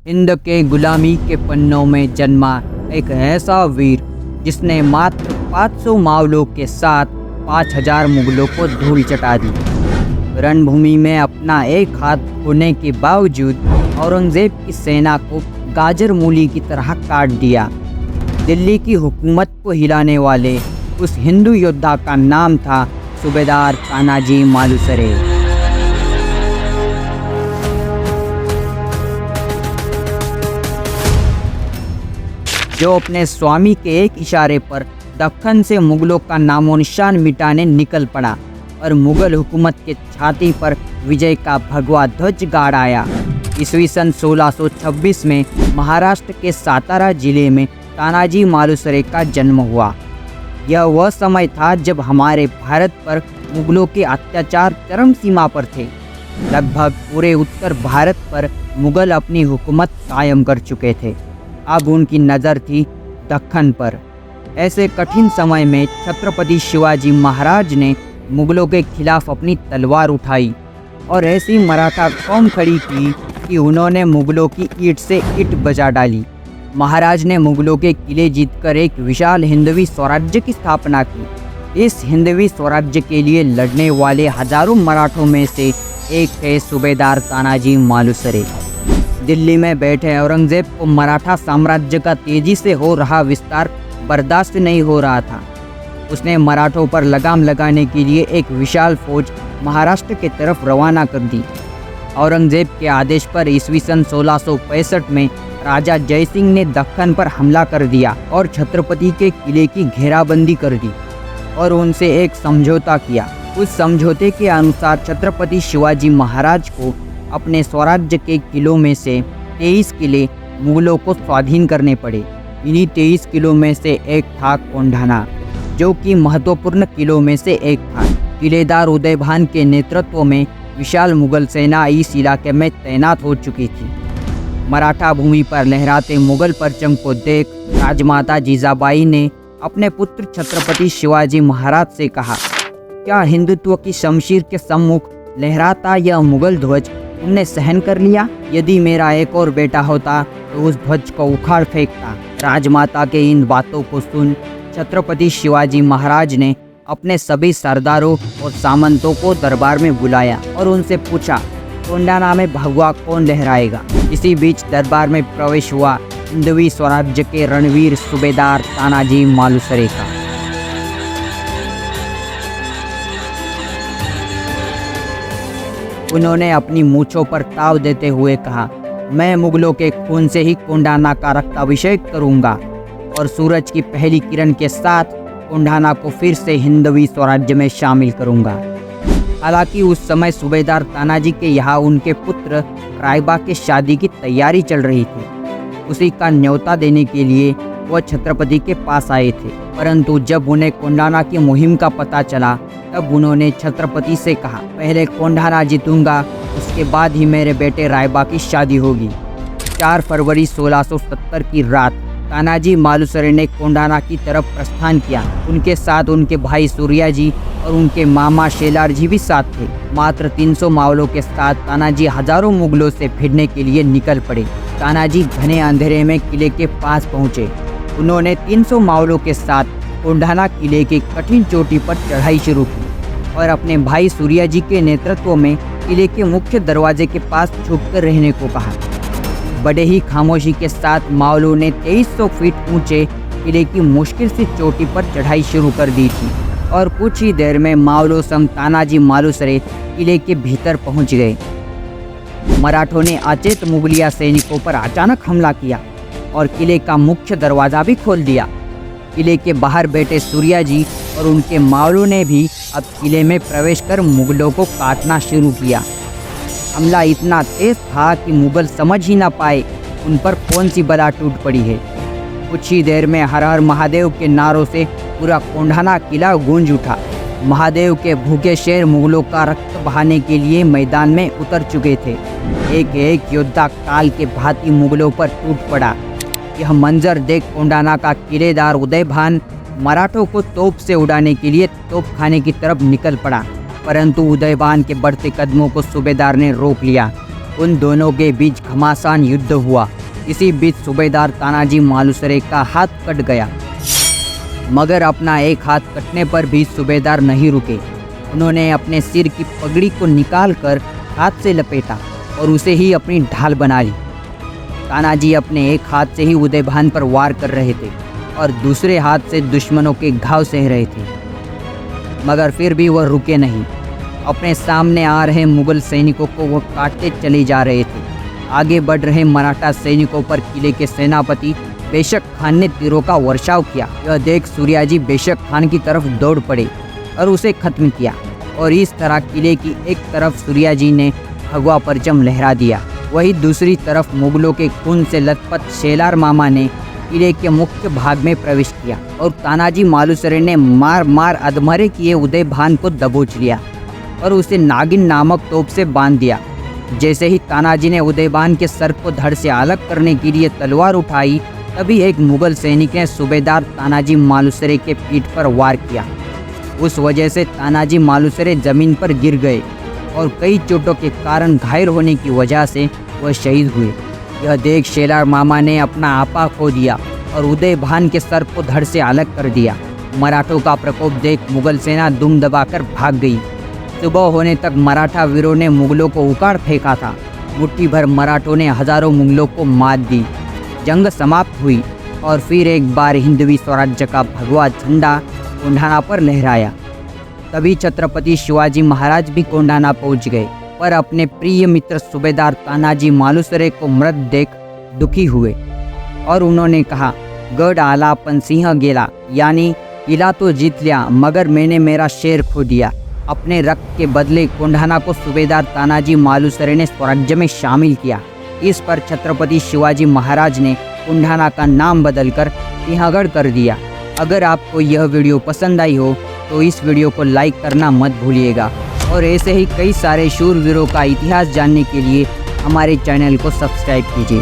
हिंद के गुलामी के पन्नों में जन्मा एक ऐसा वीर जिसने मात्र 500 मावलों के साथ 5000 मुगलों को धूल चटा दी। रणभूमि में अपना एक हाथ खोने के बावजूद औरंगजेब की सेना को गाजर मूली की तरह काट दिया। दिल्ली की हुकूमत को हिलाने वाले उस हिंदू योद्धा का नाम था सूबेदार तानाजी मालुसरे। जो अपने स्वामी के एक इशारे पर दक्कन से मुगलों का नामो निशान मिटाने निकल पड़ा और मुगल हुकूमत के छाती पर विजय का भगवा ध्वज गाड़ आया। ईस्वी सन 1626 में महाराष्ट्र के सातारा जिले में तानाजी मालुसरे का जन्म हुआ। यह वह समय था जब हमारे भारत पर मुगलों के अत्याचार चरम सीमा पर थे। लगभग पूरे उत्तर भारत पर मुगल अपनी हुकूमत कायम कर चुके थे। अब उनकी नज़र थी दक्कन पर। ऐसे कठिन समय में छत्रपति शिवाजी महाराज ने मुगलों के खिलाफ अपनी तलवार उठाई और ऐसी मराठा कौम खड़ी की कि उन्होंने मुगलों की ईंट से ईंट बजा डाली। महाराज ने मुगलों के किले जीतकर एक विशाल हिंदवी स्वराज्य की स्थापना की। इस हिंदवी स्वराज्य के लिए लड़ने वाले हजारों मराठों में से एक थे सूबेदार तानाजी मालुसरे। दिल्ली में बैठे औरंगजेब को मराठा साम्राज्य का तेजी से हो रहा विस्तार बर्दाश्त नहीं हो रहा था। उसने मराठों पर लगाम लगाने के लिए एक विशाल फौज महाराष्ट्र की तरफ रवाना कर दी। औरंगजेब के आदेश पर ईस्वी सन 1665 में राजा जयसिंह ने दक्कन पर हमला कर दिया और छत्रपति के किले की घेराबंदी कर दी और उनसे एक समझौता किया। उस समझौते के अनुसार छत्रपति शिवाजी महाराज को अपने स्वराज्य के किलों में से 23 किले मुगलों को स्वाधीन करने पड़े। इन्हीं 23 किलों में से एक था कोंढाना, जो कि महत्वपूर्ण किलों में से एक था। किलेदार उदयभान के नेतृत्व में विशाल मुगल सेना इस इलाके में तैनात हो चुकी थी। मराठा भूमि पर लहराते मुगल परचम को देख राजमाता जीजाबाई ने अपने पुत्र छत्रपति शिवाजी महाराज से कहा, क्या हिंदुत्व की शमशीर के सम्मुख लहराता यह मुगल ध्वज तुमने सहन कर लिया? यदि मेरा एक और बेटा होता तो उस ध्वज को उखाड़ फेंकता। राजमाता के इन बातों को सुन छत्रपति शिवाजी महाराज ने अपने सभी सरदारों और सामंतों को दरबार में बुलाया और उनसे पूछा, कोंढाना में भगवा कौन लहराएगा? इसी बीच दरबार में प्रवेश हुआ हिंदवी स्वराज्य के रणवीर सूबेदार तानाजी मालुसरे का। उन्होंने अपनी मूंछों पर ताव देते हुए कहा, मैं मुगलों के खून से ही कोंढाना का रक्ताभिषेक करूंगा और सूरज की पहली किरण के साथ कोंढाना को फिर से हिंदवी स्वराज्य में शामिल करूंगा। हालांकि उस समय सूबेदार तानाजी के यहाँ उनके पुत्र रायबा के शादी की तैयारी चल रही थी। उसी का न्योता देने के लिए वह छत्रपति के पास आए थे, परंतु जब उन्हें कोंढाना की मुहिम का पता चला तब उन्होंने छत्रपति से कहा, पहले कोंढाना जीतूंगा, उसके बाद ही मेरे बेटे रायबा की शादी होगी। 4 फरवरी 1670 की रात तानाजी मालुसरे ने कोंढाना की तरफ प्रस्थान किया। उनके साथ उनके भाई सूर्याजी और उनके मामा शेलारजी भी साथ थे। मात्र 300 मावलों के साथ तानाजी हजारों मुगलों से भिड़ने के लिए निकल पड़े। तानाजी घने अंधेरे में किले के पास पहुंचे। उन्होंने 300 मावलों के साथ कोंढाना किले की कठिन चोटी पर चढ़ाई शुरू की और अपने भाई सूर्याजी के नेतृत्व में किले के मुख्य दरवाजे के पास छुपकर रहने को कहा। बड़े ही खामोशी के साथ मावलों ने 2300 फीट ऊंचे किले की मुश्किल सी चोटी पर चढ़ाई शुरू कर दी थी और कुछ ही देर में मावलों संग तानाजी मालुसरे किले के भीतर पहुंच गए। मराठों ने अचेत मुगलिया सैनिकों पर अचानक हमला किया और किले का मुख्य दरवाज़ा भी खोल दिया। किले के बाहर बैठे सूर्याजी और उनके मावलों ने भी अब किले में प्रवेश कर मुगलों को काटना शुरू किया। हमला इतना तेज था कि मुगल समझ ही ना पाए उन पर कौन सी बला टूट पड़ी है। कुछ ही देर में हर हर महादेव के नारों से पूरा कोंढाना किला गूंज उठा। महादेव के भूखे शेर मुगलों का रक्त बहाने के लिए मैदान में उतर चुके थे। एक एक योद्धा काल के भांति मुगलों पर टूट पड़ा। यह मंजर देख कोंढाना का किलेदार उदयभान मराठों को तोप से उड़ाने के लिए तोपखाने की तरफ निकल पड़ा, परंतु उदयभान के बढ़ते कदमों को सूबेदार ने रोक लिया। उन दोनों के बीच घमासान युद्ध हुआ। इसी बीच सूबेदार तानाजी मालुसरे का हाथ कट गया, मगर अपना एक हाथ कटने पर भी सूबेदार नहीं रुके। उन्होंने अपने सिर की पगड़ी को निकालकर हाथ से लपेटा और उसे ही अपनी ढाल बना ली। तानाजी अपने एक हाथ से ही उदयभान पर वार कर रहे थे और दूसरे हाथ से दुश्मनों के घाव सह रहे थे, मगर फिर भी वह रुके नहीं। अपने सामने आ रहे मुगल सैनिकों को वह काटते चले जा रहे थे। आगे बढ़ रहे मराठा सैनिकों पर किले के सेनापति बेशक खान ने तीरों का वर्षाव किया। यह देख सूर्याजी बेशक खान की तरफ दौड़ पड़े और उसे खत्म किया, और इस तरह किले की एक तरफ सूर्याजी ने भगवा परचम लहरा दिया, वही दूसरी तरफ मुगलों के खून से लथपथ शेलार मामा ने किले के मुख्य भाग में प्रवेश किया और तानाजी मालुसरे ने मार मार अधमरे किए उदयभान को दबोच लिया और उसे नागिन नामक तोप से बांध दिया। जैसे ही तानाजी ने उदयभान के सर को धड़ से अलग करने के लिए तलवार उठाई, तभी एक मुगल सैनिक ने सूबेदार तानाजी मालुसरे के पीठ पर वार किया। उस वजह से तानाजी मालुसरे जमीन पर गिर गए और कई चोटों के कारण घायल होने की वजह से वह शहीद हुए। यह देख शेलार मामा ने अपना आपा खो दिया और उदयभान के सर को धड़ से अलग कर दिया। मराठों का प्रकोप देख मुगल सेना दुम दबाकर भाग गई। सुबह होने तक मराठा वीरों ने मुगलों को उखाड़ फेंका था। मुट्ठी भर मराठों ने हजारों मुगलों को मात दी। जंग समाप्त हुई और फिर एक बार हिंदवी स्वराज्य का भगवा झंडा कोंढाना पर लहराया। तभी छत्रपति शिवाजी महाराज भी कोंढाना पहुंच गए, पर अपने प्रिय मित्र सूबेदार तानाजी मालुसरे को मृत देख दुखी हुए और उन्होंने कहा, गढ़ आला पण सिंह गेला, यानी किला तो जीत लिया मगर मैंने मेरा शेर खो दिया। अपने रक्त के बदले कोंढाना को सूबेदार तानाजी मालुसरे ने स्वराज्य में शामिल किया। इस पर छत्रपति शिवाजी महाराज ने कोंढाना का नाम बदलकर सिंहगढ़ कर दिया। अगर आपको यह वीडियो पसंद आई हो तो इस वीडियो को लाइक करना मत भूलिएगा, और ऐसे ही कई सारे शूरवीरों का इतिहास जानने के लिए हमारे चैनल को सब्सक्राइब कीजिए।